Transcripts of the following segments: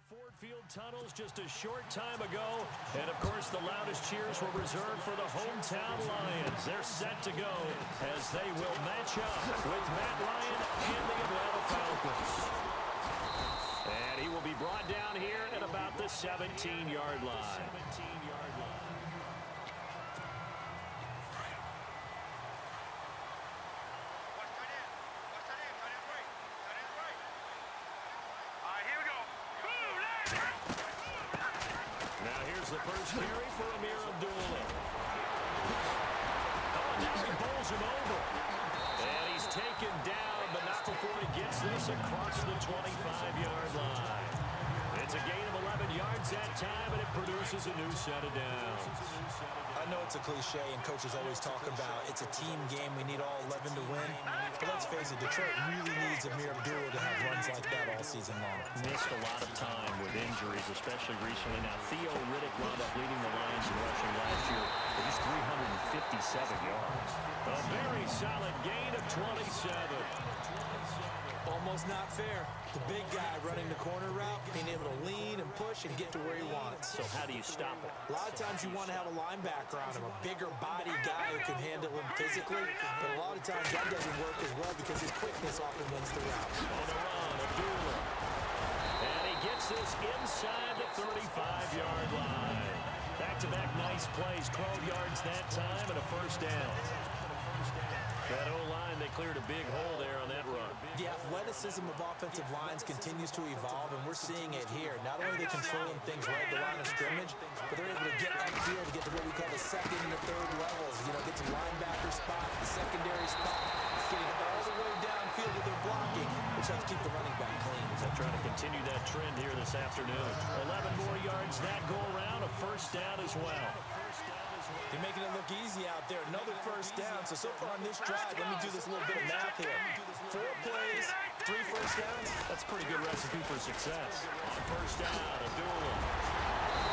Ford Field tunnels just a short time ago. And, of course, the loudest cheers were reserved for the hometown Lions. They're set to go as they will match up with Matt Ryan and the Atlanta Falcons. And he will be brought down here at about the 17-yard line. The first carry for Amir Abdullah. Oh, and now he bowls him over. And he's taken down, but not before he gets this across the 25-yard line. It's a gain of 11 yards that time, and it produces a new set of downs. I know it's a cliche, and coaches always talk about it's a team game. We need all 11 to win. But let's face it, Detroit really needs Amir Abdullah to have runs like that all season long. Missed a lot of time with injuries, especially recently. Now, Theo Riddick wound up leading the Lions in rushing last year with just 357 yards. A very solid gain of 27. Almost not fair. The big guy running the corner route, being able to lean and push and get to where he wants. So how do you stop it? A lot of times you want to have a linebacker on him, a bigger body guy who can handle him physically. But a lot of times that doesn't work as well because his quickness often wins the route. On the run, Abdullah. And he gets this inside the 35-yard line. Back-to-back nice plays, 12 yards that time and a first down. That O-line, they cleared a big hole there on that run. The athleticism of offensive lines continues to evolve, and we're seeing it here. Not only are they controlling things right at the line of scrimmage, but they're able to get upfield to get to what we call the second and the third levels. You know, get to linebacker spot, the secondary spot, getting all the way downfield with their blocking, which helps keep the running back clean. They're trying to continue that trend here this afternoon. 11 more yards that go around, a first down as well. They're making it look easy out there. Another first down. So far on this drive, let me do this little bit of math here. 4 plays, 3 first downs. That's a pretty good recipe for success. On first down, Abdullah.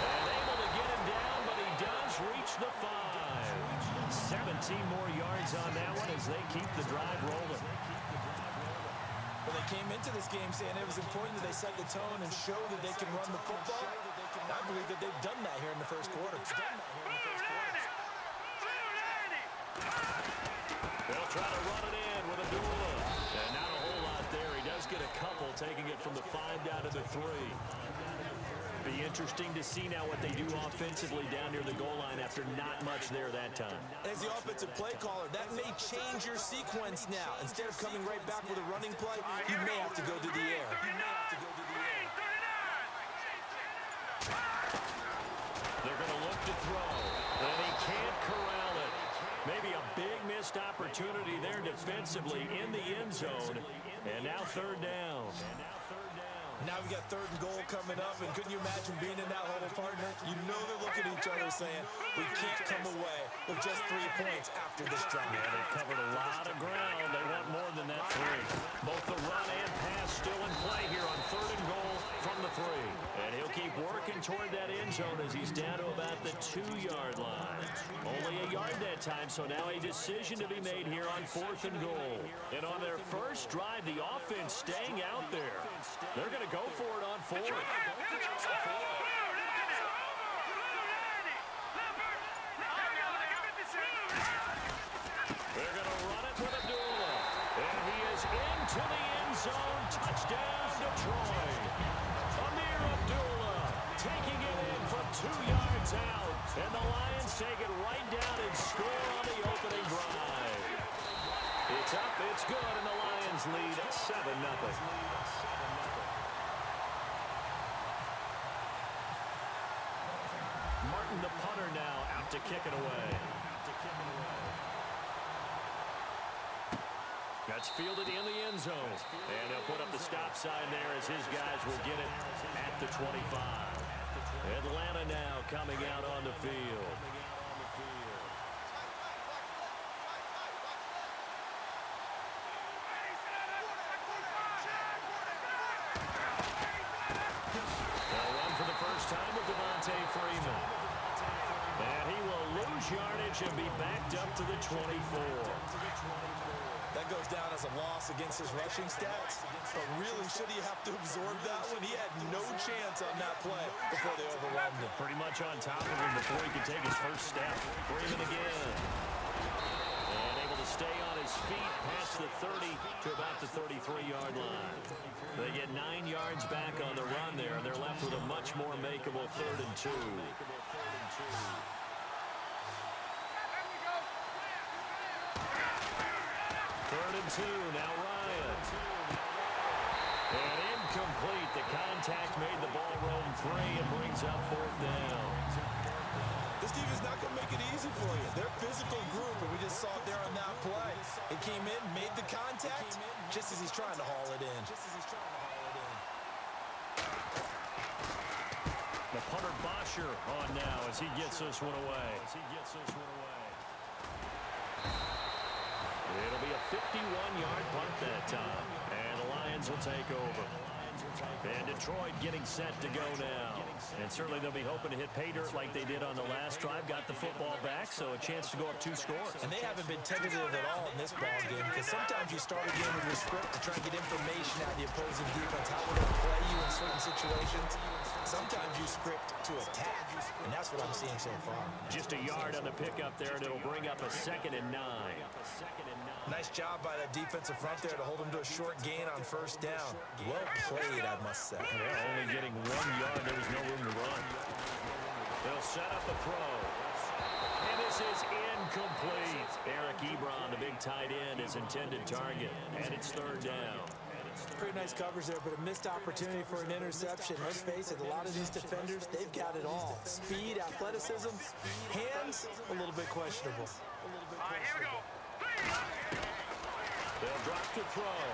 And able to get him down, but he does reach the 5. 17 more yards on that one as they keep the drive rolling. When they came into this game saying it was important that they set the tone and show that they can run the football, I believe that they've done that here in the first quarter. They'll try to run it in with Abdullah. And not a whole lot there. He does get a couple, taking it from the 5 down to the 3. Be interesting to see now what they do offensively down near the goal line after not much there that time. As the offensive play caller, that may change your sequence now. Instead of coming right back with a running play, you may have to go to the air. They're going to look to throw, and he can't corral it. Maybe a big missed opportunity there defensively in the end zone. And now third down. Now we've got 3rd and goal coming up, and couldn't you imagine being in that huddle, partner? You know they're looking at each other saying, we can't come away with just 3 points after this drive. Yeah, they've covered a lot of ground. They want more than that 3. Both the run and pass still in play here on 3rd and goal from the 3. And he'll keep working toward that end zone as he's down to about the 2-yard line. Only a yard that time, so now a decision to be made here on 4th and goal. And on their first drive, the offense staying out there. They're going to go for it on 4th. They're going to run it with Abdullah. And he is into the end zone. Touchdown, Detroit. Amir Abdullah taking it in from 2 yards out. And the Lions take it right down and score on the opening drive. It's up, it's good, and the Lions lead 7-0. Martin, the punter, now out to kick it away. That's fielded in the end zone. And they'll put up the stop sign there as his guys will get it at the 25. Atlanta now coming out on the field. They'll run for the first time with Devontae Freeman. And he will lose yardage and be backed up to the 24. That goes down as as a loss against his rushing stats, but really, should he have to absorb that one? He had no chance on that play before they overwhelmed him. Pretty much on top of him before he could take his first step. Freeman again. And able to stay on his feet past the 30 to about the 33-yard line. They get 9 yards back on the run there, and they're left with a much more makeable 3rd and 2. Third and 2, now Ryan. And incomplete. The contact made the ball roam free and brings up 4th down. This team is not going to make it easy for you. They're a physical group, and we just saw it there on that play. It came in, made the contact, just as he's trying to haul it in. The punter Bosher on now as he gets this one away. It'll be a 51-yard punt that time, and the Lions will take over. And Detroit getting set to go now. And certainly they'll be hoping to hit pay dirt like they did on the last drive. Got the football back, so a chance to go up 2 scores. And they haven't been tentative at all in this ball game, because sometimes you start a game with your script to try and get information out of the opposing defense, how will they play you in certain situations. Sometimes you script to attack, and that's what I'm seeing so far. Just a yard on the pickup there, and it'll bring up a 2nd and 9. Nice job by that defensive front there to hold them to a short gain on 1st down. Well played, I must say. Well, only getting 1 yard. There was no room to run. They'll set up the throw. And this is incomplete. Eric Ebron, the big tight end, is intended target. And it's 3rd down. Pretty nice coverage there, but a missed opportunity for an interception. Let's face it, a lot of these defenders, they've got it all. Speed, athleticism, hands, a little bit questionable. Here we go. They'll drop the throw.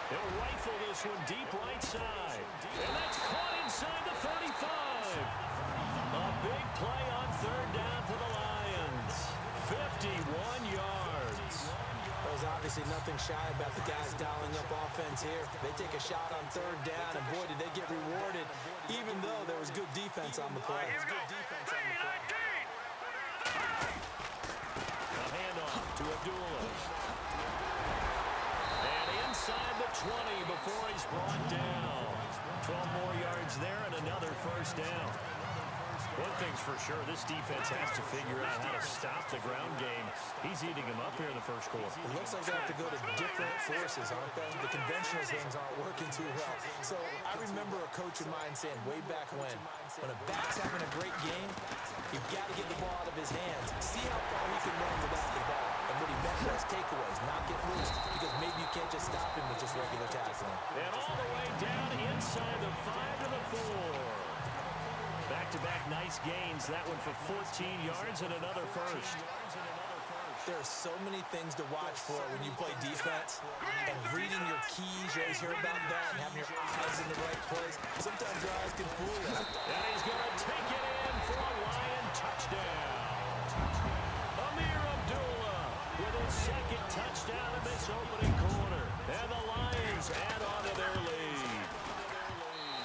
They'll rifle this one deep right side. And that's caught inside the 35. A big play on 3rd down for the Lions. 51 yards. There's obviously nothing shy about the guys dialing up offense here. They take a shot on 3rd down, and boy, did they get rewarded, even though there was good defense on the play. A handoff to Abdullah. And inside the 20 before he's brought down. 12 more yards there and another 1st down. One thing's for sure, this defense has to figure out how to stop the ground game. He's eating them up here in the 1st quarter. It looks like they have to go to different forces, aren't they? The conventional things aren't working too well. So I remember a coach of mine saying way back when a back's having a great game, you've got to get the ball out of his hands. See how far he can run without the ball. And what he meant was takeaways, not get loose, because maybe you can't just stop him with just regular tackling. And all the way down inside the 5 to the 4. Back-to-back nice gains. That one for 14 yards and another 1st. There are so many things to watch for when you play defense, and reading your keys, you always hear about that, and having your eyes in the right place. Sometimes your eyes can fool you. And he's going to take it in for a Lion touchdown. Amir Abdullah with his 2nd touchdown in this opening quarter. And the Lions add on to their lead.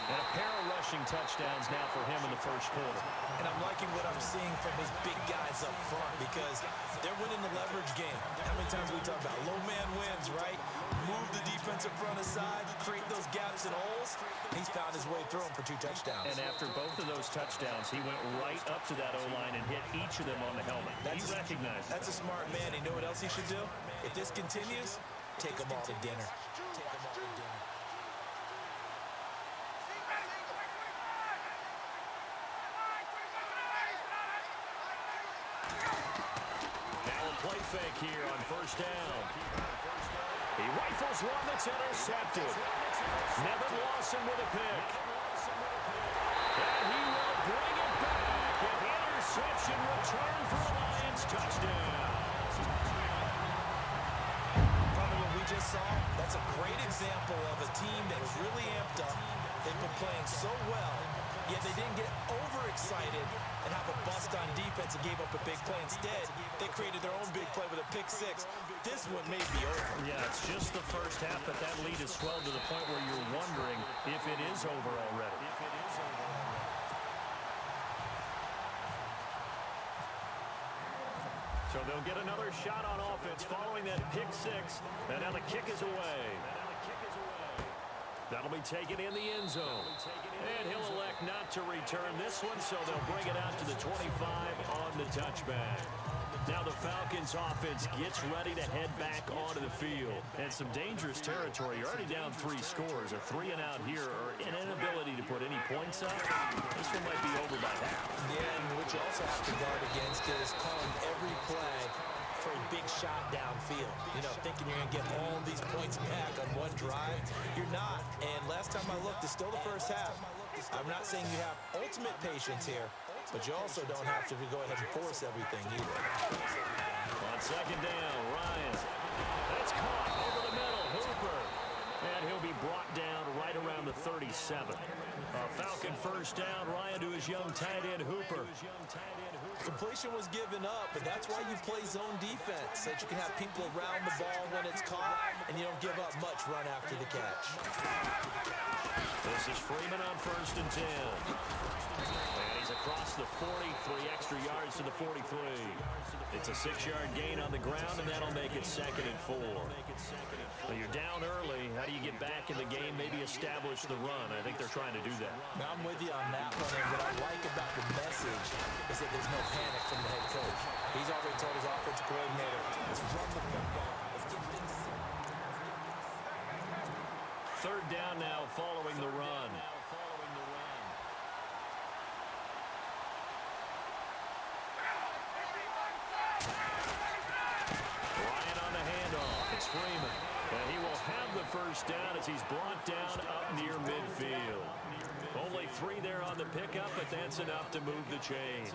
And a pair of rushing touchdowns now for him in the 1st quarter. And I'm liking what I'm seeing from his big guys up front, because they're winning the leverage game. How many times we talk about low man wins, right? Move the defensive front aside, create those gaps and holes. He's found his way through them for 2 touchdowns. And after both of those touchdowns, he went right up to that O-line and hit each of them on the helmet. He recognized it. That's a smart man. You know what else he should do? If this continues, take them all to dinner. Play fake here on 1st down. He rifles one that's intercepted. Nevin Lawson with a pick. And he will bring it back. An interception return for a Lions touchdown. Probably what we just saw, that's a great example of a team that was really amped up. They've been playing so well, yet they didn't get overexcited and have a bust on defense and gave up a big play. Instead, they created their own big play with a pick-6. This one may be over. Yeah, it's just the 1st half, but that lead has swelled to the point where you're wondering if it is over already. So they'll get another shot on offense following that pick six. And now the kick is away. That'll be taken in the end zone. And he'll elect not to return this one, so they'll bring it out to the 25 on the touchback. Now the Falcons offense gets ready to head back onto the field. And some dangerous territory. You're already down 3 scores. A 3 and out here, or an inability to put any points up. This one might be over by half. Yeah, and what you also have to guard against is calling every play for a big shot downfield. You know, thinking you're going to get all these points back on one drive. You're not. And last time I looked, it's still the first half. I'm not saying you have ultimate patience here, but you also don't have to go ahead and force everything either. On second down, Ryan. That's caught over the middle. Hooper. And he'll be brought down right around the 37. Falcon first down. Ryan to his young tight end, Hooper. Completion was given up, but that's why you play zone defense, so that you can have people around the ball when it's caught, and you don't give up much run after the catch. This is Freeman on first and 10. And he's across the 40, 3 extra yards to the 43. It's a 6-yard gain on the ground, and that'll make it 2nd and 4. So you're down early. How do you get back in the game, maybe establish the run? I think they're trying to do that. Now, I'm with you on that one, and what I like about the message is that there's no panic from the head coach. He's already told his offensive coordinator, let's run the football. Let's get things. Third down now following the run. Ryan on the handoff. It's Freeman. And he will have the first down as he's brought down up near midfield. Only 3 there on the pickup, but that's enough to move the chains.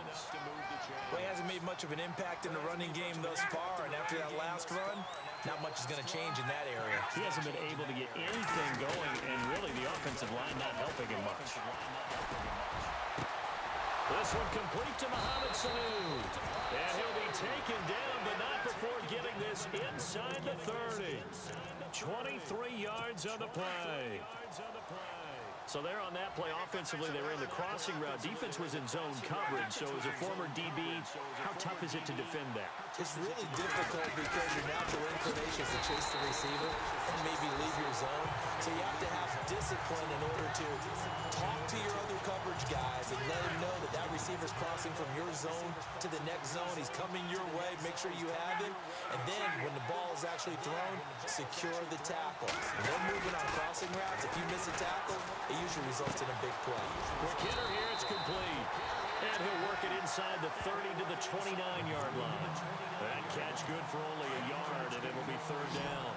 Well, he hasn't made much of an impact in the running game thus far, and after that last run, not much is going to change in that area. He hasn't been able to get anything going, and really the offensive line not helping him much. This one complete to Mohamed Sanu. And he'll be taken down, but not before getting this inside the 30. 23 yards on the play. So there on that play, offensively, they ran the crossing route. Defense was in zone coverage, so as a former DB, how tough is it to defend that? It's really difficult because your natural inclination is to chase the receiver and maybe leave your zone. So you have to have discipline in order to talk to your other coverage guys and let them know that that receiver's crossing from your zone to the next zone. He's coming your way. Make sure you have him. And then when the ball is actually thrown, secure the tackle. And then moving on crossing routes, if you miss a tackle, it usually results in a big play. Quick hitter here, it's complete. And he'll work it inside the 30 to the 29-yard line. That catch good for only a yard, and it'll be third down.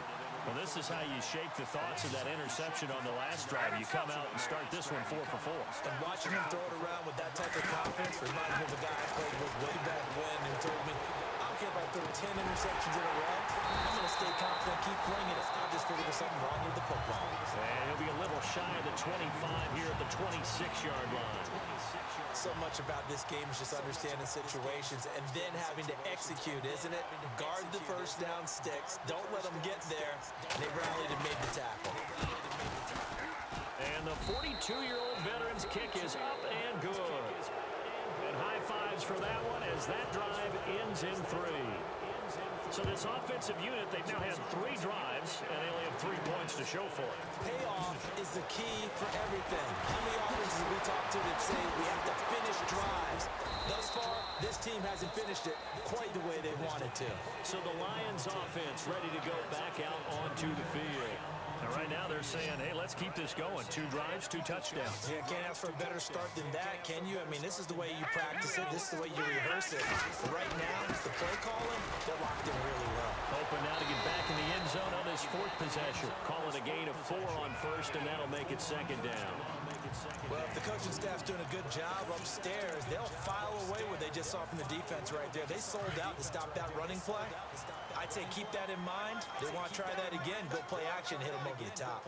Well, this is how you shape the thoughts of that interception on the last drive. You come out and start this one 4 for 4. And watching him throw it around with that type of confidence reminds me of a guy I played with way back when who told me, I don't care if I throw 10 interceptions in a row. I'm going to stay confident, keep flinging it. I just figured there's something wrong with the football. And he'll be a little shy of the 25 here at the 26-yard line. So much about this game is just understanding situations and then having to execute, isn't it? Guard the first down sticks. Don't let them get there. And they rallied and made the tackle. And the 42-year-old veteran's kick is up and good. And high fives for that one as that drive ends in 3. So this offensive unit, they've now had 3 drives, and they only have 3 points to show for it. Payoff is the key for everything. How many offenses have we talked to that say we have to finish drives? Thus far, this team hasn't finished it quite the way they wanted to. So the Lions offense ready to go back out onto the field. And right now they're saying, hey, let's keep this going. 2 drives, 2 touchdowns. Yeah, can't ask for a better start than that, can you? I mean, this is the way you practice it. This is the way you rehearse it. But right now, the play calling, they're locked in really well. Hoping now to get back in the end zone on this 4th possession. Call it a gain of 4 on first, and that'll make it 2nd down. Well, if the coaching staff's doing a good job upstairs, they'll file away what they just saw from the defense right there. They sold out to stop that running play. I'd say keep that in mind. They want to try that again. Go play action, hit them over the top.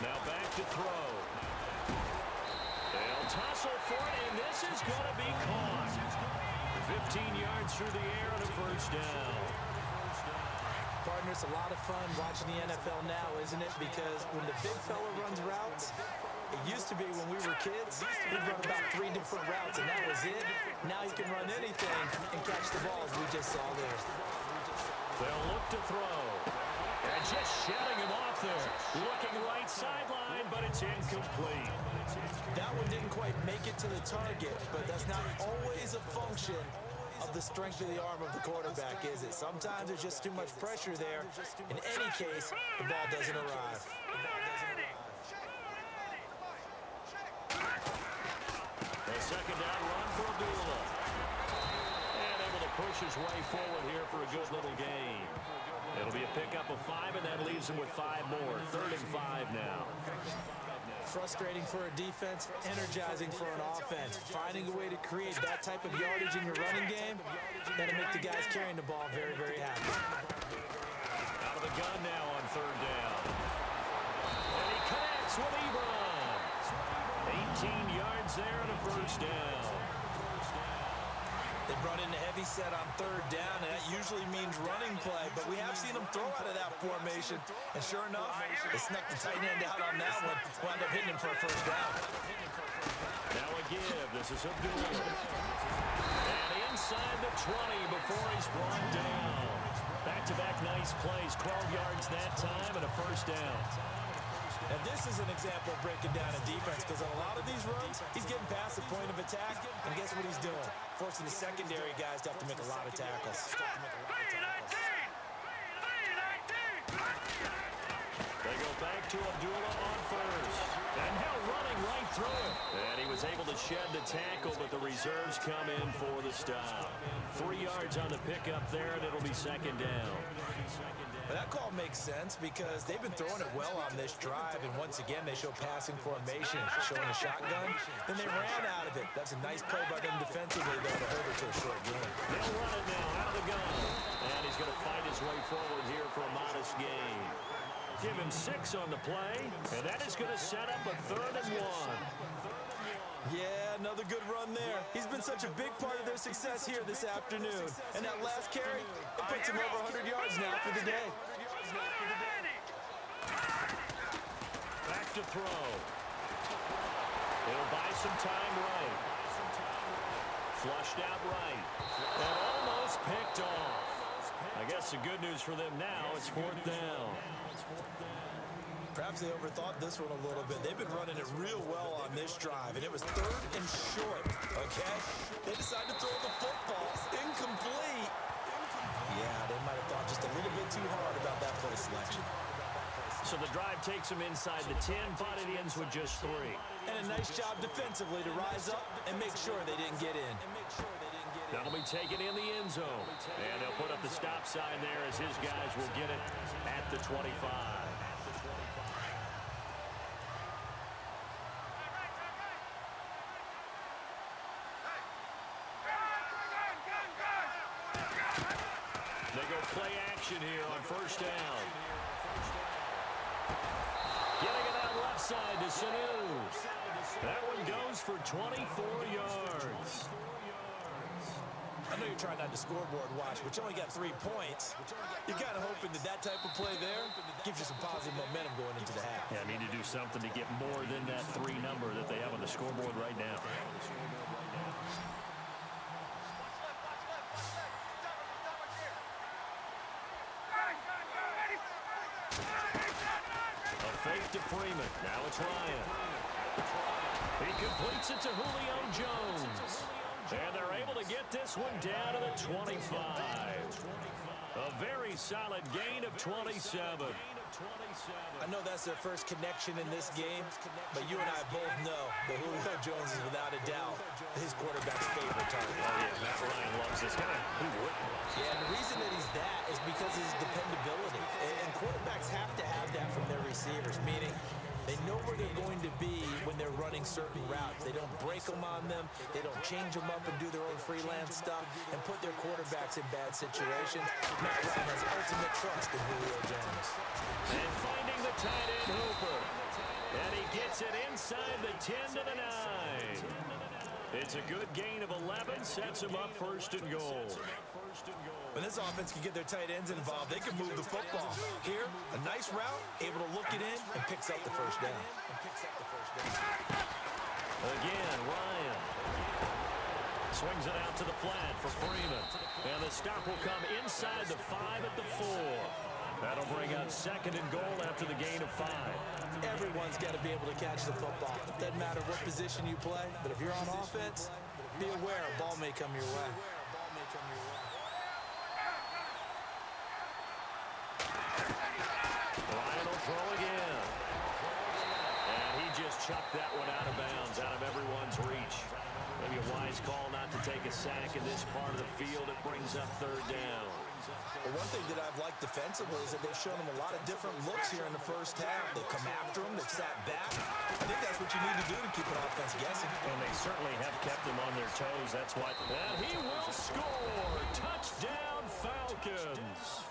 Now back to throw. They'll tussle for it, and this is going to be caught. 15 yards through the air on a first down. Partner, it's a lot of fun watching the NFL now, isn't it? Because when the big fella runs routes, It used to be when we were kids, we'd run about 3 different routes, and that was it. Now you can run anything and catch the ball, as we just saw there. They'll look to throw. And just shutting him off there. Looking right sideline, but it's incomplete. That one didn't quite make it to the target, but that's not always a function of the strength of the arm of the quarterback, is it? Sometimes there's just too much pressure there. In any case, the ball doesn't arrive. A second down run for Abdullah. And able to push his way forward here for a good little gain. It'll be a pickup of 5, and that leaves him with 5 more. 3rd and 5 now. Frustrating for a defense, energizing for an offense. Finding a way to create that type of yardage in your running game, that'll make the guys carrying the ball very, very happy. Out of the gun now on 3rd down. And he connects with Ebron. 18 yards there and a 1st down. They brought in a heavy set on 3rd down, and that usually means running play, but we have seen them throw out of that formation. And sure enough, they snuck the tight end out on that one, wound up hitting him for a 1st down. Now a give. This is Abdullah. And inside the 20 before he's brought down. Back-to-back nice plays, 12 yards that time and a 1st down. And this is an example of breaking down a defense, because on a lot of these runs, he's getting past the point of attack, and guess what he's doing? Forcing the secondary guys to have to make a lot of tackles. They go back to Abdullah on 1st. And now running right through it. And he was able to shed the tackle, but the reserves come in for the stop. 3 yards on the pickup there, and it'll be 2nd down. But that call makes sense because they've been throwing it well on this drive, and once again, they show passing formation, showing a shotgun. Then they ran out of it. That's a nice play by them defensively, though, to hold it to a short game. They'll run it now out of the gun. And he's going to fight his way forward here for a modest gain. Give him 6 on the play, and that is going to set up a 3rd and 1. Yeah, another good run there. He's been such a big part of their success here this afternoon. And that last carry, it puts him over 100 yards now for the day. Back to throw. He'll buy some time right. Flushed out right. And almost picked off. I guess the good news for them now, it's 4th down. Perhaps they overthought this one a little bit. They've been running it real well on this drive, and it was 3rd and short, okay? They decided to throw the football. Incomplete. Yeah, they might have thought just a little bit too hard about that play selection. So the drive takes them inside the 10, but it ends with just 3. And a nice job defensively to rise up and make sure they didn't get in. That'll be taken in the end zone. And they'll put up the stop sign there as his guys will get it at the 25. They go play action here on 1st down. Getting it out left side to Sanu. That one goes for 24 yards. I know you're trying not to scoreboard watch, but you only got 3 points. You're kind of hoping that that type of play there gives you some positive momentum going into the half. Yeah, I need to do something to get more than that 3 number that they have on the scoreboard right now. A fake to Freeman. Now it's Ryan. He completes it to Julio Jones. And they're able to get this one down to the 25. A very solid gain of 27. I know that's their first connection in this game, but you and I both know that Julio Jones is without a doubt his quarterback's favorite target. Oh, yeah, Matt Ryan loves this guy. Who wouldn't? Yeah, and the reason that he's that is because of his dependability. And quarterbacks have to have that from their receivers, meaning they know where they're going to be when they're running certain routes. They don't break them on them. They don't change them up and do their own freelance stuff and put their quarterbacks in bad situations. Matt Ryan has ultimate trust in Julio Jones. And finding the tight end Hooper. And he gets it inside the 10 to the 9. It's a good gain of 11, sets him up first and goal. When this offense can get their tight ends involved, they can move the football. Here, a nice route, able to look it in, and picks up the first down. Again, Ryan. Swings it out to the flat for Freeman. And the stop will come inside the 5 at the 4. That'll bring up second and goal after the gain of 5. Everyone's got to be able to catch the football. Doesn't matter what position you play, but if you're on offense, be aware a ball may come your way. Ryan will throw again. And he just chucked that one out of bounds, out of everyone's reach. Maybe a wise call not to take a sack in this part of the field. It brings up third down. Well, one thing that I've liked defensively is that they've shown them a lot of different looks here in the first half. They've come after them. They've sat back. I think that's what you need to do to keep an offense guessing. And they certainly have kept them on their toes. That's why. And he will score. Touchdown, Falcons.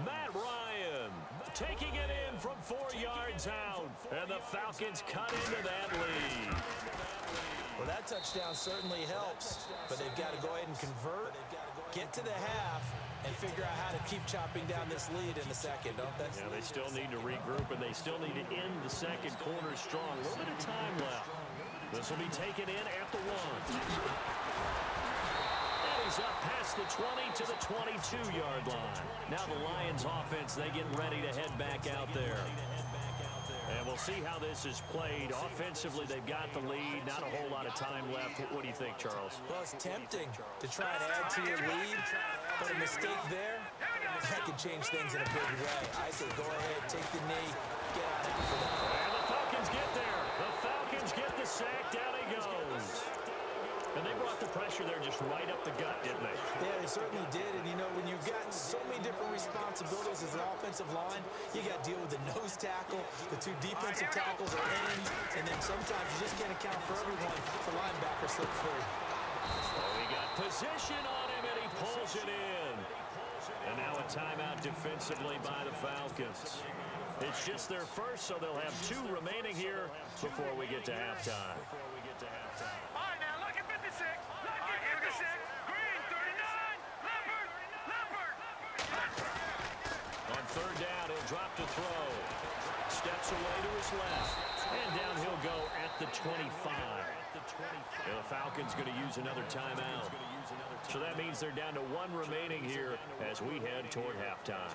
Matt Ryan taking it in from 4 yards out. And the Falcons cut into that lead. Well, that touchdown certainly helps, but they've got to go ahead and convert, get to the half, and figure out how to keep chopping down this lead in the second, don't they? Yeah, they still need to regroup, and they still need to end the second quarter strong. A little bit of time left. This will be taken in at the 1. And he's up past the 20 to the 22-yard line. Now the Lions offense, they get ready to head back out there. And we'll see how this is played. Offensively, they've got the lead. Not a whole lot of time left. What do you think, Charles? Well, it's tempting to try and add to your lead, but a mistake there, that could change things in a big way. I say go ahead, take the knee, get on after that. And the Falcons get there. The Falcons get the sack. Down he goes. And they brought the pressure there just right up the gut, didn't they? Yeah, they certainly did. And, you know, when you've got so many different responsibilities as an offensive line, you got to deal with the nose tackle, the 2 defensive tackles or ends, and then sometimes you just can't account for everyone. The linebacker slipped free. Oh, he got position on him, and he pulls it in. And now a timeout defensively by the Falcons. It's just their first, so they'll have 2 remaining here before we get to halftime. On third down, he'll drop to throw. Steps away to his left. And down he'll go at the 25. And the Falcons going to use another timeout. So that means they're down to 1 remaining here as we head toward halftime.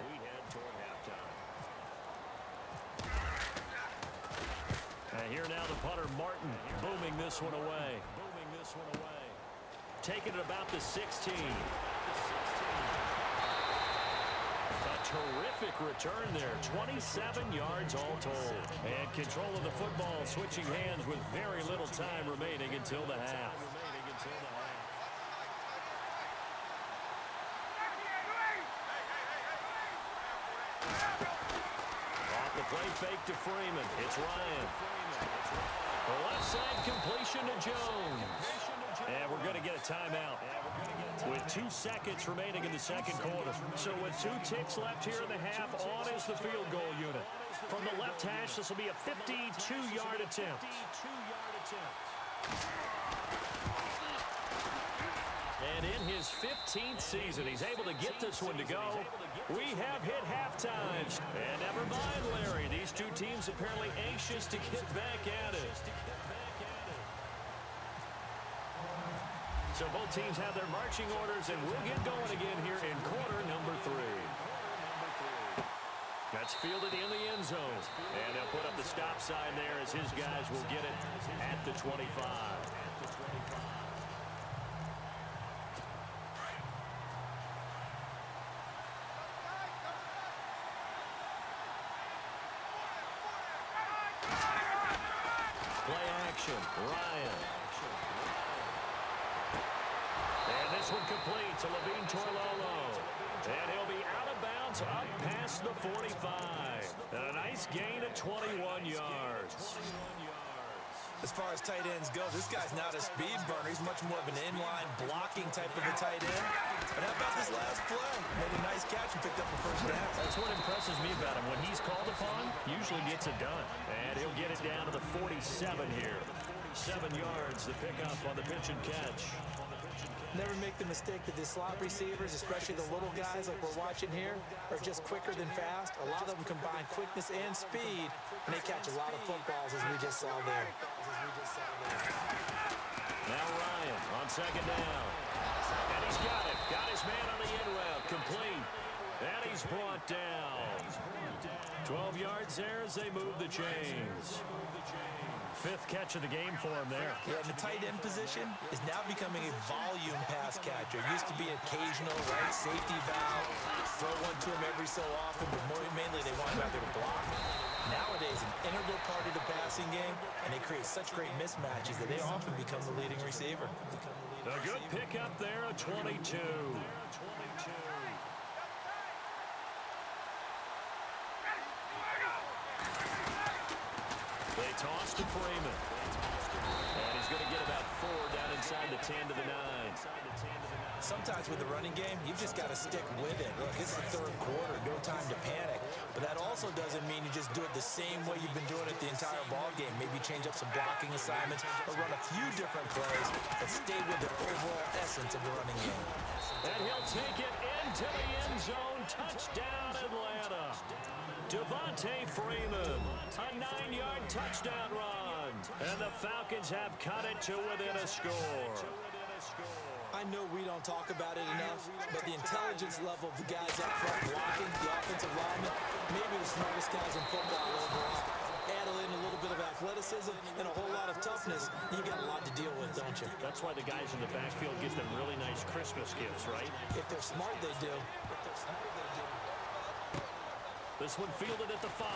And here now the punter, Martin, booming this one away. Taking it about the 16. Terrific return there. 27 yards all told. And control of the football switching hands with very little time remaining until the half. Off the play fake to Freeman. It's Ryan. The left side completion to Jones. And we're going to get a timeout with 2 seconds remaining in the second quarter. So with 2 ticks left here in the half, on is the field goal unit. From the left hash, this will be a 52-yard attempt. And in his 15th season, he's able to get this one to go. We have hit halftime. And never mind, Larry. These 2 teams apparently anxious to get back at it. So both teams have their marching orders, and we'll get going again here in quarter number 3. That's fielded in the end zone. And they'll put up the stop sign there as his guys will get it at the 25. Play action. Ryan. And this one complete to Levine Toilolo. And he'll be out of bounds up past the 45. And a nice gain of 21 yards. As far as tight ends go, this guy's not a speed burner. He's much more of an inline blocking type of a tight end. But how about this last play? Made a nice catch and picked up the first down. That's what impresses me about him. When he's called upon, usually gets it done. And he'll get it down to the 47 here. 7 yards, the pickup on the pitch and catch. Never make the mistake that the slot receivers, especially the little guys like we're watching here, are just quicker than fast. A lot of them combine quickness and speed, and they catch a lot of footballs, as we just saw there. Now Ryan on second down. And he's got it. Got his man on the in route. Complete. And he's brought down. 12 yards there as they move the chains. 5th catch of the game for him there. Yeah, and the tight end position is now becoming a volume pass catcher. It used to be occasional, right, safety valve, throw one to him every so often, but mainly they want him out there to block. Nowadays, an integral part of the passing game, and they create such great mismatches that they often become the leading receiver. A good pickup there, a 22. They toss to Freeman. And he's going to get about 4 down inside the 10 to the 9. Sometimes with the running game, you've just got to stick with it. Look, it's the 3rd quarter, no time to panic. But that also doesn't mean you just do it the same way you've been doing it the entire ball game. Maybe change up some blocking assignments or run a few different plays, but stay with the overall essence of the running game. And he'll take it into the end zone. Touchdown, Atlanta. Devontae Freeman, a 9-yard touchdown run. And the Falcons have cut it to within a score. I know we don't talk about it enough, but the intelligence level of the guys up front blocking, the offensive linemen, maybe the smartest guys in football overall. Add in a little bit of athleticism and a whole lot of toughness, you got a lot to deal with, don't you? That's why the guys in the backfield get them really nice Christmas gifts, right? If they're smart, they do. This one fielded at the 5.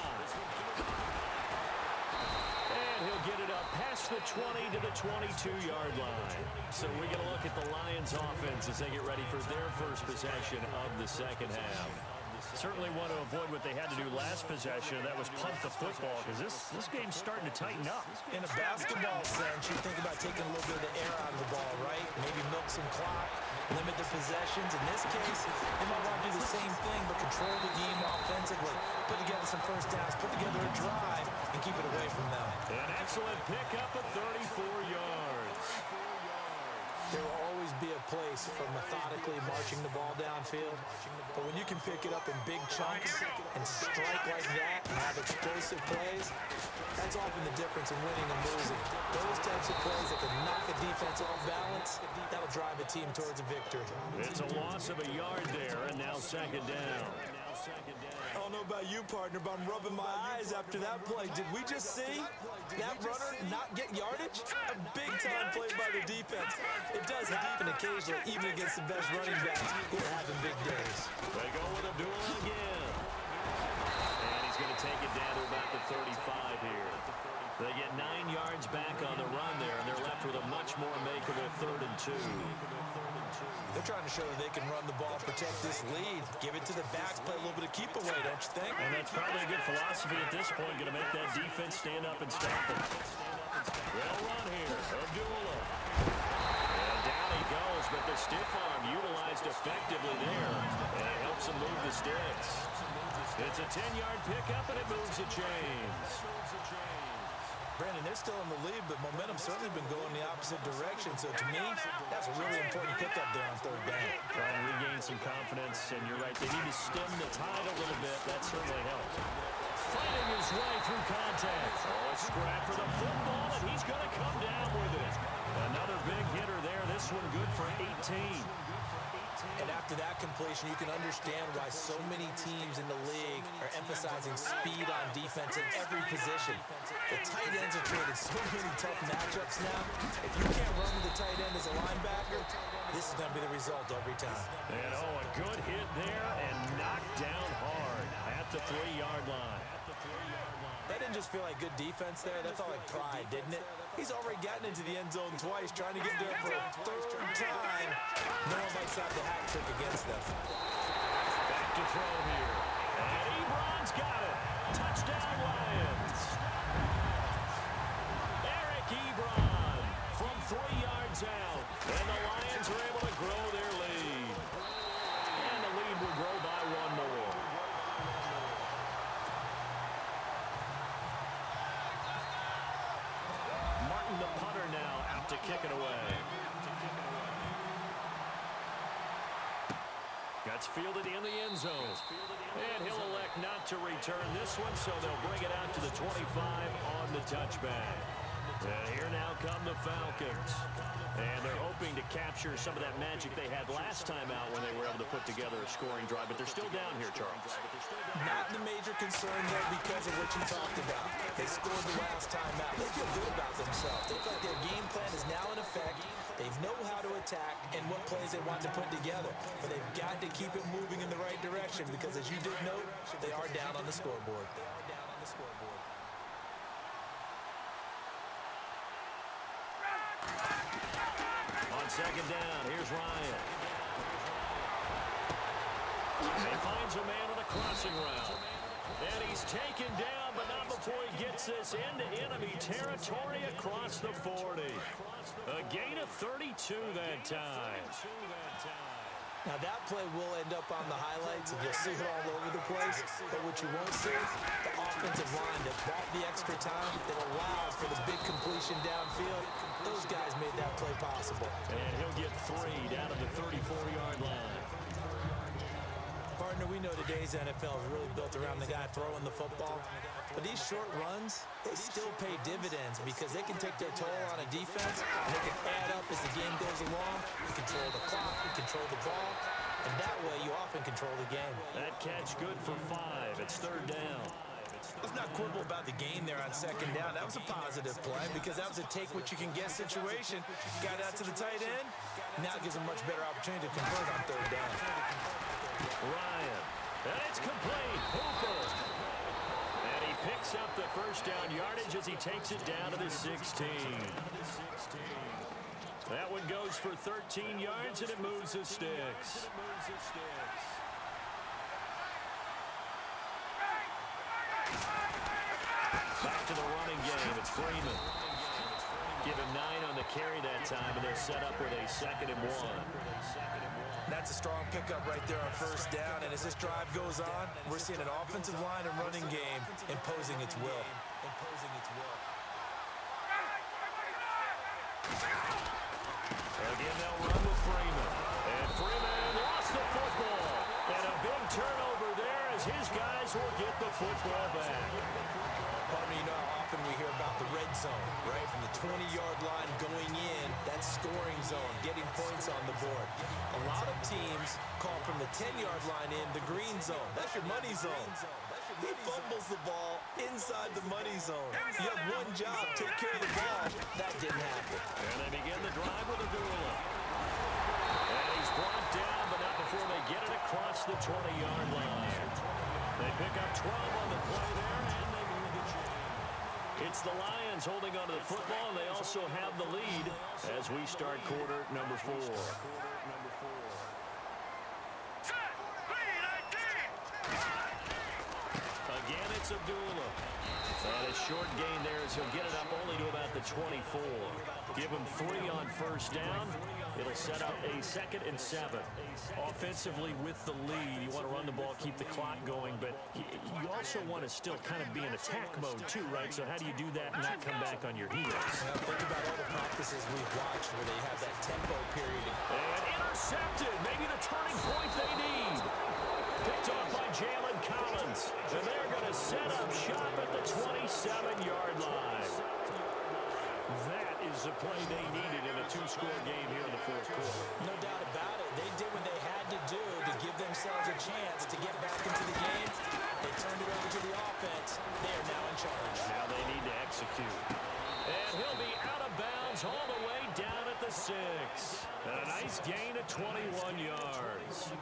And he'll get it up past the 20 to the 22-yard line. So we get a look at the Lions offense as they get ready for their first possession of the second half. Certainly want to avoid what they had to do last possession, and that was punt the football, because this game's starting to tighten up. In a basketball sense, you think about taking a little bit of the air out of the ball, right? Maybe milk some clock, limit the possessions. In this case, they might want to do the same thing, but control the game offensively, put together some first downs, put together a drive, and keep it away from them. An excellent pickup of 34 yards. There will always be a place for methodically marching the ball downfield, but when you can pick it up in big chunks and strike like that and have explosive plays, that's often the difference in winning and losing. Those types of plays that can knock a defense off balance, that'll drive a team towards a victory. It's a loss of a yard there, and now second down. I don't know about you, partner, but I'm rubbing my eyes after that play. Did we just see that runner not get yardage? A big-time play by the defense. It does happen occasionally, even against the best running backs. It happens big days. They go with Abdullah again. And he's going to take it down to about the 35 here. They get 9 yards back on the run there, and they're left with a much more makeable 3rd and 2. They're trying to show that they can run the ball, protect this lead, give it to the backs, play a little bit of keep away, don't you think? And that's probably a good philosophy at this point, going to make that defense stand up and stop them. Well run here, Abdullah. And down he goes, but the stiff arm utilized effectively there, and it helps him move the sticks. It's a 10-yard pickup, and it moves the chains. Brandon, they're still in the lead, but momentum's certainly been going the opposite direction. So to me, that's a really important pickup there on 3rd down. Trying to regain some confidence, and you're right, they need to stem the tide a little bit. That certainly helps. Fighting his way through contact. Oh, a scrap for the football, and he's going to come down with it. Another big hitter there. This one good for 18. And after that completion, you can understand why so many teams in the league are emphasizing speed on defense in every position. The tight ends are created so many tough matchups now. If you can't run with the tight end as a linebacker, this is going to be the result every time. And a good hit there and knocked down hard at the 3-yard line. That didn't just feel like good defense there. That felt like pride, didn't it? He's already gotten into the end zone twice, trying to get there for a 3rd time. No one likes to have the hat trick against them. Back to throw here. And Ebron's got it. Touchdown, Lions. Eric Ebron from 3 yards out. And the Lions are able to grow their lead. And the lead will grow by 1 more. The punter That's fielded in the end zone. And he'll elect not to return this one, so they'll bring it out to the 25 on the touchback. And here now come the Falcons. And they're hoping to capture some of that magic they had last time out when they were able to put together a scoring drive. But they're still down here, Charles. Not the major concern there because of what you talked about. They scored the last time out. They feel good about themselves. They feel like their game plan is now in effect. They know how to attack and what plays they want to put together. But they've got to keep it moving in the right direction because, as you did note, they are down on the scoreboard. On second down, here's Ryan. He finds a man on a crossing route. And he's taken down, but not before he gets this into enemy territory across the 40. A gain of 32 that time. Now, that play will end up on the highlights, and you'll see it all over the place. But what you won't see, the offensive line that bought the extra time, that allows for the big completion downfield. Those guys made that play possible. And he'll get 3 down at the 34-yard line. Partner, we know today's NFL is really built around the guy throwing the football. But these short runs, they still pay dividends because they can take their toll on a defense, and they can add up as the game goes along. You control the clock, you control the ball, and that way you often control the game. That catch good for 5. It's third down. Let's not quibble about the gain there on second down. That was a positive play because that was a take-what-you-can-get situation. Got out to the tight end. Now it gives them much better opportunity to convert on third down. Ryan. And it's complete. Hooper. And he picks up the first down yardage as he takes it down to the 16. That one goes for 13 yards, and it moves the sticks. Back to the running game. It's Freeman. Give him 9 on the carry that time, and they're set up with a 2nd and 1. That's a strong pickup right there on first down, and as this drive goes on, we're seeing an offensive line and running game imposing its will. Again, they'll run with Freeman. And Freeman lost the football. And a big turnover there as his guys will get the football back. Partner, you know how often we hear about the red zone, right? From the 20-yard line going in, that scoring zone, getting points on the board. A lot of teams call from the 10-yard line in the green zone. That's your money zone. He fumbles the ball inside the money zone. You have one job, take care of the ball. That didn't happen. And they begin the drive with a duel. And he's brought down, but not before they get it across the 20-yard line. They pick up 12 on the play there, and they move the chain. It's the Lions holding onto the football, and they also have the lead as we start quarter number 4. Again, it's Abdullah. And a short gain there as he'll get it up only to about the 24. Give him 3 on first down. It'll set up a 2nd and 7. Offensively with the lead, you want to run the ball, keep the clock going, but you also want to still kind of be in attack mode too, right? So how do you do that and not come back on your heels? Now think about all the practices we've watched where they have that tempo period. And intercepted, maybe the turning point they need. Picked off by Jalen Collins. And they're going to set up shop at the 27-yard line. That is the play they needed in a 2-score game here in the 4th quarter. No doubt about it. They did what they had to do to give themselves a chance to get back into the game. They turned it over to the offense. They are now in charge. Now they need to execute. And he'll be out of bounds all the way down at the 6. And a nice gain of 21 yards.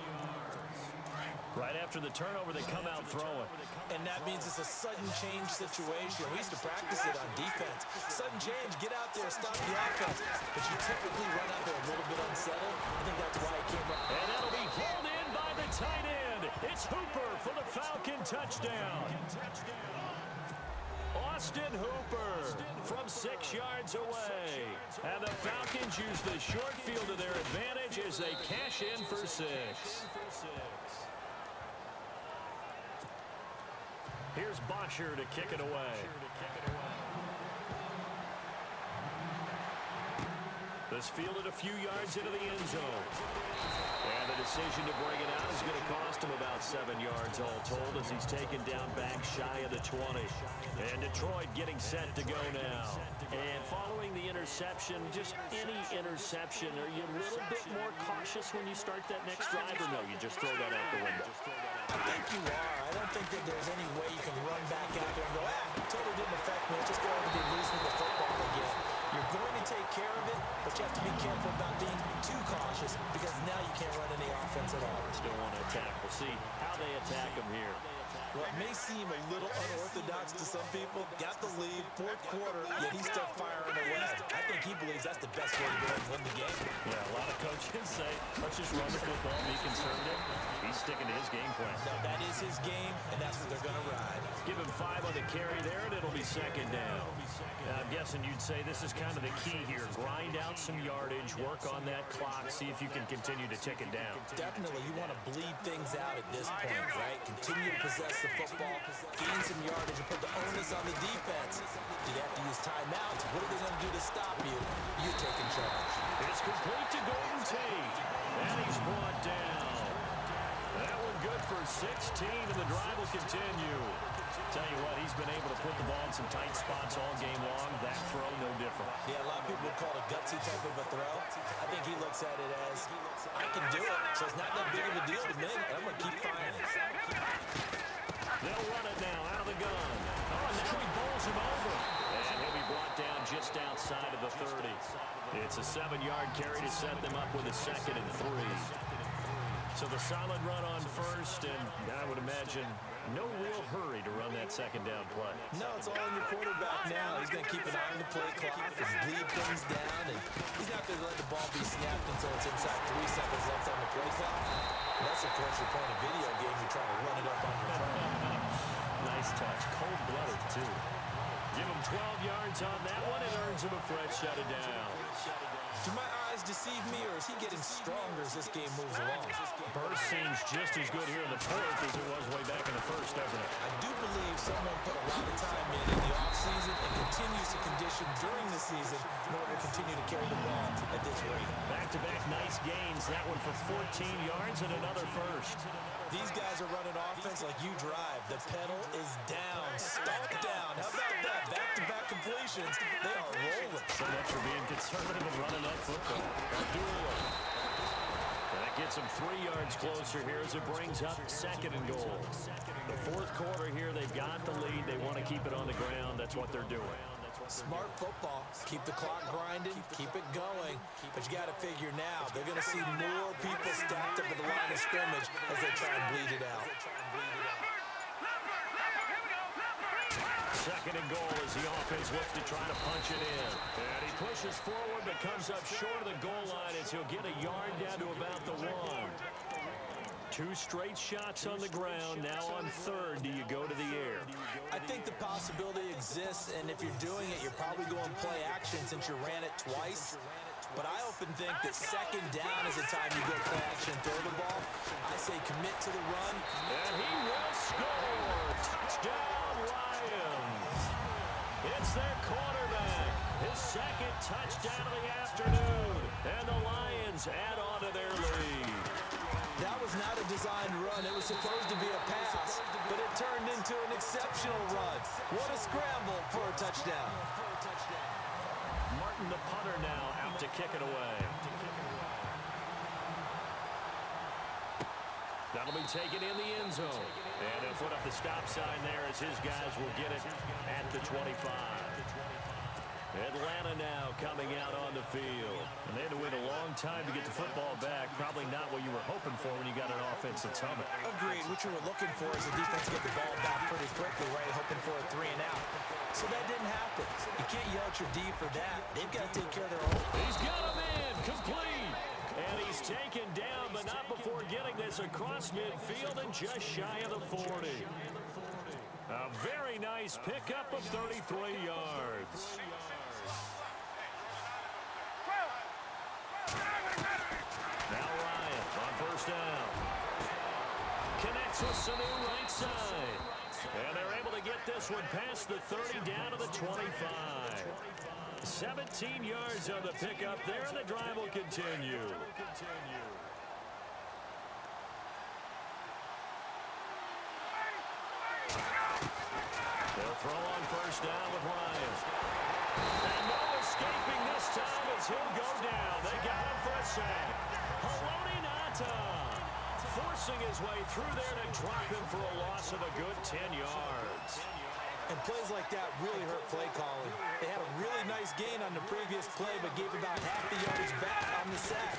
Right after the turnover, they come out throwing. And that means it's a sudden change situation. We used to practice it on defense. Sudden change, get out there, stop the offense. But you typically run out there a little bit unsettled. I think that's why he came up. And that'll be pulled in by the tight end. It's Hooper for the Falcon touchdown. Austin Hooper from 6 yards away. And the Falcons use the short field to their advantage as they cash in for 6. Here's Bosher to kick it away. This fielded a few yards into the end zone. And the decision to bring it out is going to cost him about 7 yards all told as he's taken down back shy of the 20. And Detroit getting set to go now. And following the interception, just any interception, are you a little bit more cautious when you start that next drive, or no, you just throw that out the window? I think you are. I don't think that there's any way you can run back out there and go, totally didn't affect me. Just go over to get loose with the football again. You're going to take care of it, but you have to be careful about being too cautious because now you can't run any offense at all. Still want to attack. We'll see how they attack him here. Well, it may seem a little unorthodox to some people. Got the lead, fourth quarter, yet he's still firing away. I think he believes that's the best way to go and win the game. Yeah, a lot of coaches say, let's just run the football, be conservative. He's sticking to his game plan. No, that is his game, and that's what they're going to ride. Give him 5 on the carry there, and it'll be second down. I'm guessing you'd say this is kind of the key here. Grind out some yardage, work on that clock, see if you can continue to tick it down. Definitely, you want to bleed things out at this point, right? Continue to possess the football, gain some yardage, and put the onus on the defense. Do they have to use timeouts? What are they going to do to stop you? You're taking charge. It's complete to Golden Tate, and he's brought down. That one good for 16, and the drive will continue. Tell you what, he's been able to put the ball in some tight spots all game long. That throw, no different. Yeah, a lot of people would call it a gutsy type of a throw. I think he looks at it as, I can do it, so it's not that big of a deal to me. I'm going to keep firing. They'll run it now, out of the gun. Oh, and now he bowls him over. And he'll be brought down just outside of the 30. It's a 7-yard carry to set them up with a 2nd and 3. So the solid run on first, and I would imagine no real hurry to run that 2nd down play. No, it's all on your quarterback now. He's going to keep an eye on the play clock and bleed things down, and he's not going to let the ball be snapped until it's inside 3 seconds left on the play clock. Unless, of course, you're playing a video game, you're trying to run it up on your phone. Nice touch. Cold-blooded, too. Give him 12 yards on that one. It earns him a fresh shutdown. Do my eyes deceive me, or is he getting stronger as this game moves along? Burst seems just as good here in the 4th as it was way back in the 1st, doesn't it? I do believe someone put a lot of time in the offseason and continues to condition during the season in order to continue to carry the ball at this rate. Back-to-back nice gains. That one for 14 yards and another first. These guys are running offense like you drive. The pedal is down. Start down. How about that? Back-to-back completions. They are rolling. So much for being conservative and running that football. That gets them 3 yards closer here as it brings up 2nd and goal. The 4th quarter here, they've got the lead. They want to keep it on the ground. That's what they're doing. Smart football. Keep the clock grinding. Keep it going. But you got to figure now, they're going to see more people stacked up at the line of scrimmage as they try and bleed it out. 2nd and goal as the offense looks to try to punch it in. And he pushes forward but comes up short of the goal line as he'll get a yard down to about the 1. 2 straight shots on the ground. Now on 3rd, do you go to the air? I think the possibility exists, and if you're doing it, you're probably going play action since you ran it twice. But I often think that 2nd down is the time you go play action, throw the ball. I say commit to the run. And he will score. Touchdown, Lions. It's their quarterback. His 2nd touchdown of the afternoon. And the Lions add on to their lead. That was not a designed run. It was supposed to be a pass, but it turned into an exceptional run. What a scramble for a touchdown. Martin, the punter, now out to kick it away. That'll be taken in the end zone. And they'll put up the stop sign there as his guys will get it at the 25. Atlanta now coming out on the field. And they had to wait a long time to get the football back. Probably not what you were hoping for when you got an offense that's humming. Agreed. What you were looking for is the defense get the ball back pretty quickly, right? Hoping for a 3 and out. So that didn't happen. You can't yell at your D for that. They've got to take care of their own. He's got him in. Complete. And he's taken down, but not before getting this across midfield and just shy of the 40. A very nice pickup of 33 yards. Now Ryan on 1st down. Connects with Sanu right side. And they're able to get this one past the 30 down to the 25. 17 yards on the pickup there, and the drive will continue. They'll throw on first down with Ryan. And no escaping this time as he'll go down. They got him for a sack. Haloti Ngata forcing his way through there to drop him for a loss of a good 10 yards. And plays like that really hurt play calling. They had a really nice gain on the previous play, but gave about half the yardage back on the sack.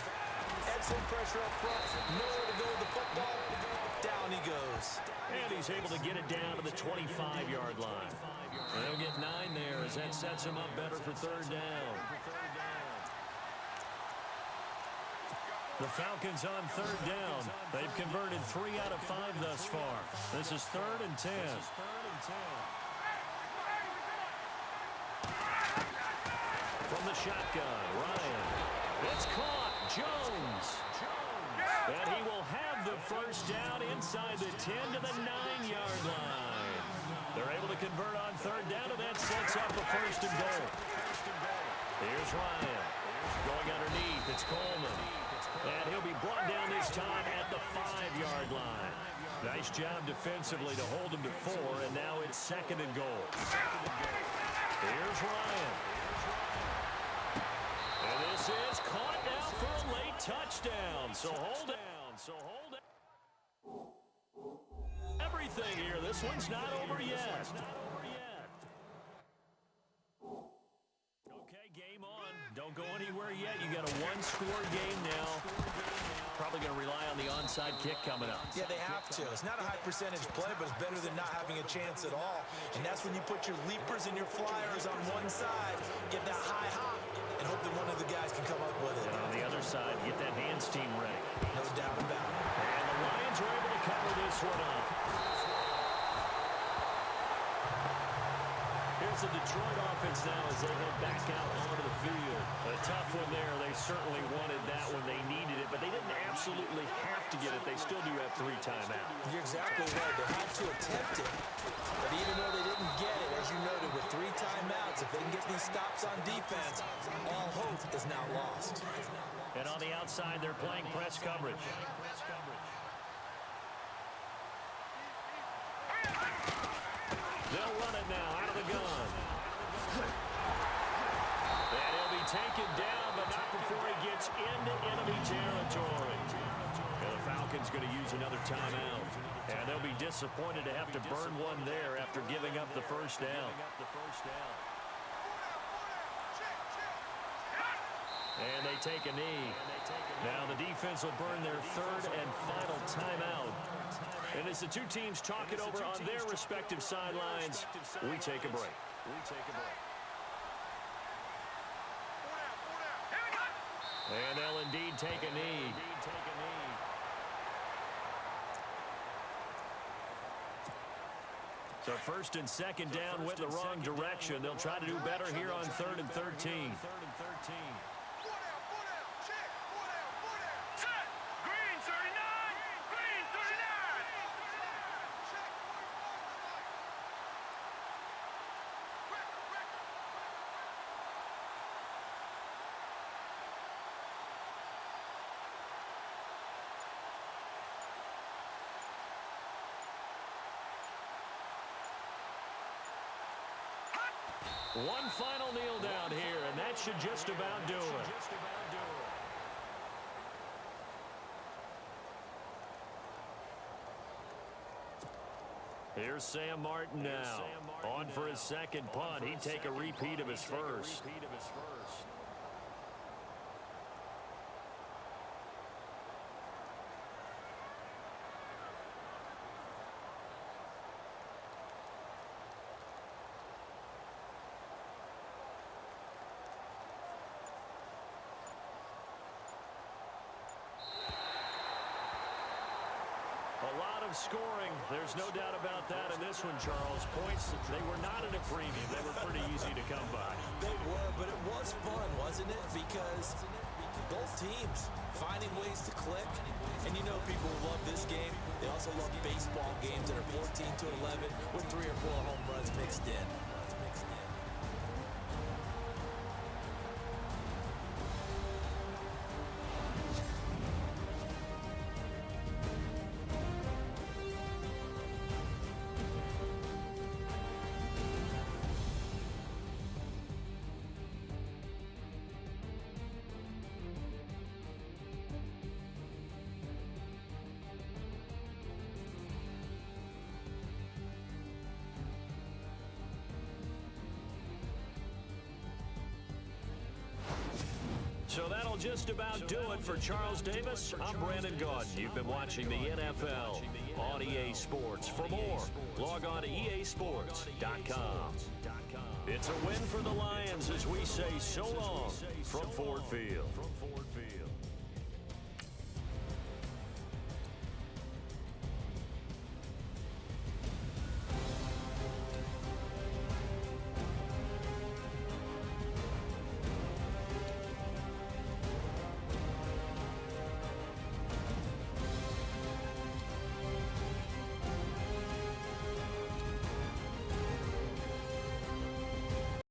Excellent pressure up front. Nowhere to go with the football. Down he goes. And he's able to get it down to the 25-yard line. And they'll get 9 there as that sets him up better for third down. The Falcons on third down. They've converted 3 out of 5 thus far. This is 3rd and 10. From the shotgun, Ryan. It's caught. Jones. And he will have the first down inside the 10 to the 9-yard line. They're able to convert on third down, and that sets up a 1st and goal. Here's Ryan. Going underneath, it's Coleman. And he'll be brought down this time at the 5-yard line. Nice job defensively to hold him to 4, and now it's 2nd and goal. Here's Ryan. And this is caught now for a late touchdown. So hold down. Everything here. This one's not over yet. Okay, game on. Don't go anywhere yet. You got a 1-score game now. Probably going to rely on the onside kick coming up. Yeah, they have to. It's not a high percentage play, but it's better than not having a chance at all. And that's when you put your leapers and your flyers on one side, get that high hop, and hope that one of the guys can come up with it. And on the other side, get that hands team ready. No doubt about it. And the Lions are able to cover this one up. Here's the Detroit offense now as they head back out onto the field. A tough one there. They certainly wanted that one. They needed it, but they didn't absolutely have to get it. They still do have 3 timeouts. You're exactly right. They had to attempt it, but even though they didn't get it, as you noted, with 3 timeouts, if they can get these stops on defense, all hope is not lost. And on the outside, they're playing press coverage. They'll run it now out of the gun. And he'll be taken down, but not before he gets into enemy territory. And the Falcons going to use another timeout. And they'll be disappointed to have to burn one there after giving up the first down. And they take a knee. Now the defense will burn their 3rd and final timeout. And as the 2 teams talk it over on their respective sidelines, we take a break. And they'll indeed take a knee. So 1st and 2nd down went the wrong direction. They'll try to do better here on 3rd and 13. One final kneel down here, and that should just about do it. Here's Sam Martin now. On for his 2nd punt. He'd take a repeat of his first. A lot of scoring. There's no doubt about that in this one, Charles. Points, they were not at a premium. They were pretty easy to come by. They were, but it was fun, wasn't it? Because both teams finding ways to click. And you know people love this game. They also love baseball games that are 14-11 with 3 or 4 home runs mixed in. So that'll just about do it for Charles Davis. I'm Brandon Gaudin. You've been watching the NFL on EA Sports. For more, log on to easports.com. It's a win for the Lions as we say so long from Ford Field.